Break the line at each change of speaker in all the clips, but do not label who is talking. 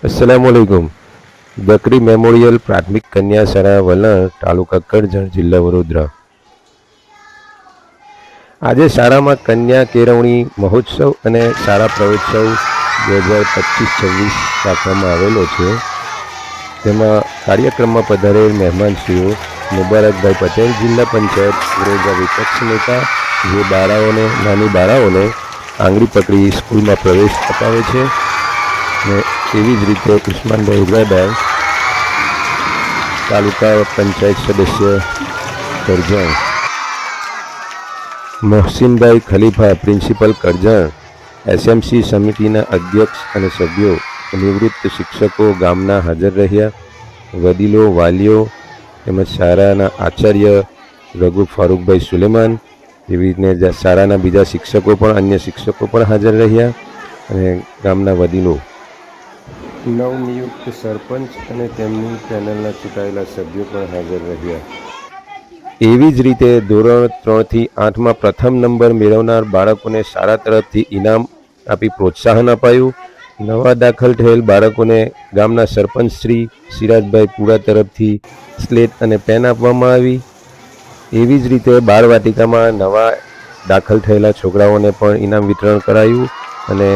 अस्सलामुअलैकुम। बकरी मेमोरियल प्राथमिक कन्या शाळा वलણ તાલુકા કરજણ જિલ્લા વડોદરા। આજે શાળામાં કન્યા કેળવણી મહોત્સવ અને શાળા પ્રવેશોત્સવ 2025-26 રાખવામાં આવેલો છે। તેમાં કાર્યક્રમમાં પધારેલ મહેમાનશ્રીઓ મુબારકભાઈ પટેલ, જિલ્લા પંચાયત વિરોધા વિપક્ષ નેતા, જે નાની બાળાઓને આંગળી પકડી સ્કૂલમાં પ્રવેશ અપાવે છે, ને એવી જ રીતે ઉસ્માનભાઈ ઉગાડા, તાલુકા પંચાયત સદસ્ય કરજણ, મોહસિનભાઈ ખલીફા, પ્રિન્સિપલ કરજણ, એસએમસી સમિતિના અધ્યક્ષ અને સભ્યો, નિવૃત્ત શિક્ષકો ગામના હાજર રહ્યા। વડીલો, વાલીઓ તેમજ શાળાના આચાર્ય રઘુ ફારૂકભાઈ સુલેમાન, એવી રીતે શાળાના બીજા શિક્ષકો પણ અન્ય શિક્ષકો પણ હાજર રહ્યા અને ગામના વડીલો, નવનિયુક્ત સરપંચ અને તેમની પેનલના ચૂંટાયેલા સભ્યો પણ હાજર રહ્યા। એવી જ રીતે ધોરણ 3 થી 8માં પ્રથમ નંબર મેળવનાર બાળકોને શાળા તરફથી ઇનામ આપી પ્રોત્સાહન અપાયું। નવા દાખલ થયેલ બાળકોને ગામના સરપંચ શ્રી સિરાજભાઈ પુરા તરફથી સ્લેટ અને પેન આપવામાં આવી। એવી જ રીતે બાળવાટિકામાં નવા દાખલ થયેલા છોકરાઓને પણ ઇનામ વિતરણ કરાયું અને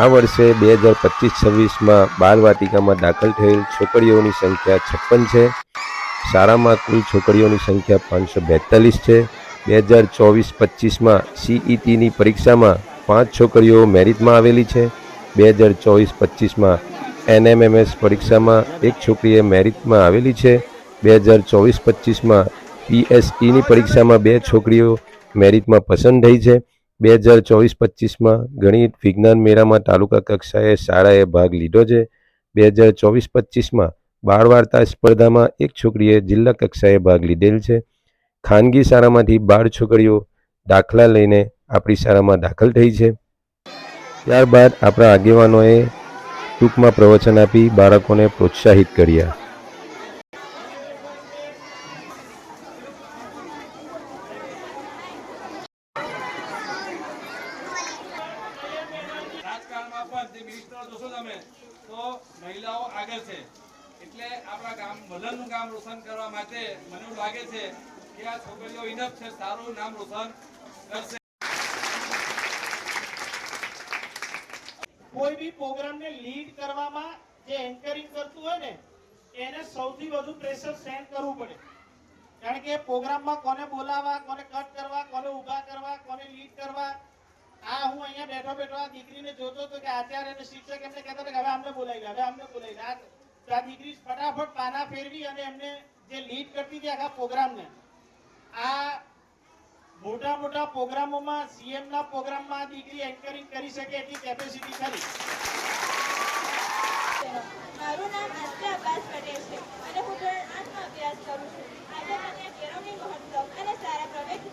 આ વર્ષે 2025-26માં બાળવાટિકામાં દાખલ થયેલ છોકરીઓની સંખ્યા 56 છે। શાળામાં કુલ છોકરીઓની સંખ્યા 542 છે। 2024-25માં CETની પરીક્ષામાં 5 છોકરીઓ મેરિટમાં આવેલી છે। 2024-25માં NMMS પરીક્ષામાં 1 છોકરીએ મેરિટમાં આવેલી છે। 2024-25માં PSEની પરીક્ષામાં 2 છોકરીઓ મેરિટમાં પસંદ થઈ છે। 2024-25માં ગણિત વિજ્ઞાન મેળામાં તાલુકા કક્ષાએ શાળાએ ભાગ લીધો છે। 2024-25માં બાળ વાર્તા સ્પર્ધામાં 1 છોકરીએ જિલ્લા કક્ષાએ ભાગ લીધેલ છે। ખાનગી શાળામાંથી 12 છોકરીઓ દાખલા લઈને આપણી શાળામાં દાખલ થઈ છે। ત્યારબાદ આપણા આગેવાનોએ ટૂંકમાં પ્રવચન આપી બાળકોને પ્રોત્સાહિત કર્યા।
રાજકારણમાં પણ જે મિનિસ્ટરો જોશો તમે તો મહિલાઓ આગળ છે, એટલે આપણા ગામ વલણનું ગામ રોશન કરવા માટે મને એવું લાગે છે કે આ છોકરીઓ ઇનફ છે, સારું નામ રોશન કરશે।
કોઈ બી પ્રોગ્રામને લીડ કરવામાં જે એન્કરિંગ કરતું હોય ને એને સૌથી વધુ પ્રેશર સેન્ડ કરવું પડે, કારણ કે પ્રોગ્રામમાં કોને બોલાવવા, કોને કટ કરવા, કોને ઊભા કરવા, કોને લીડ કરવા। આ હું અહીંયા બેઠો બેઠો આ દીકરીને જોતો હતો કે આચાર્ય અને શિક્ષક એમને કહેતા હતા કે હવે અમને બોલાવી લે, હવે અમને બોલાવી લે। આ દીકરી ફટાફટ પાના ફેરવી અને એમને જે લીડ કરતી હતી આખા પ્રોગ્રામને, આ મોટા મોટા પ્રોગ્રામોમાં CM ના પ્રોગ્રામમાં આ દીકરી એન્કરિંગ કરી શકે એટલી કેપેસિટી ખરી।
મારું નામ આસ્ત્રા અબ્બાસ પટેલ છે અને હું ધોરણ 8માં અભ્યાસ કરું છું। આજે કન્યા કેળવણી મહોત્સવ અને શાળા પ્રવેશ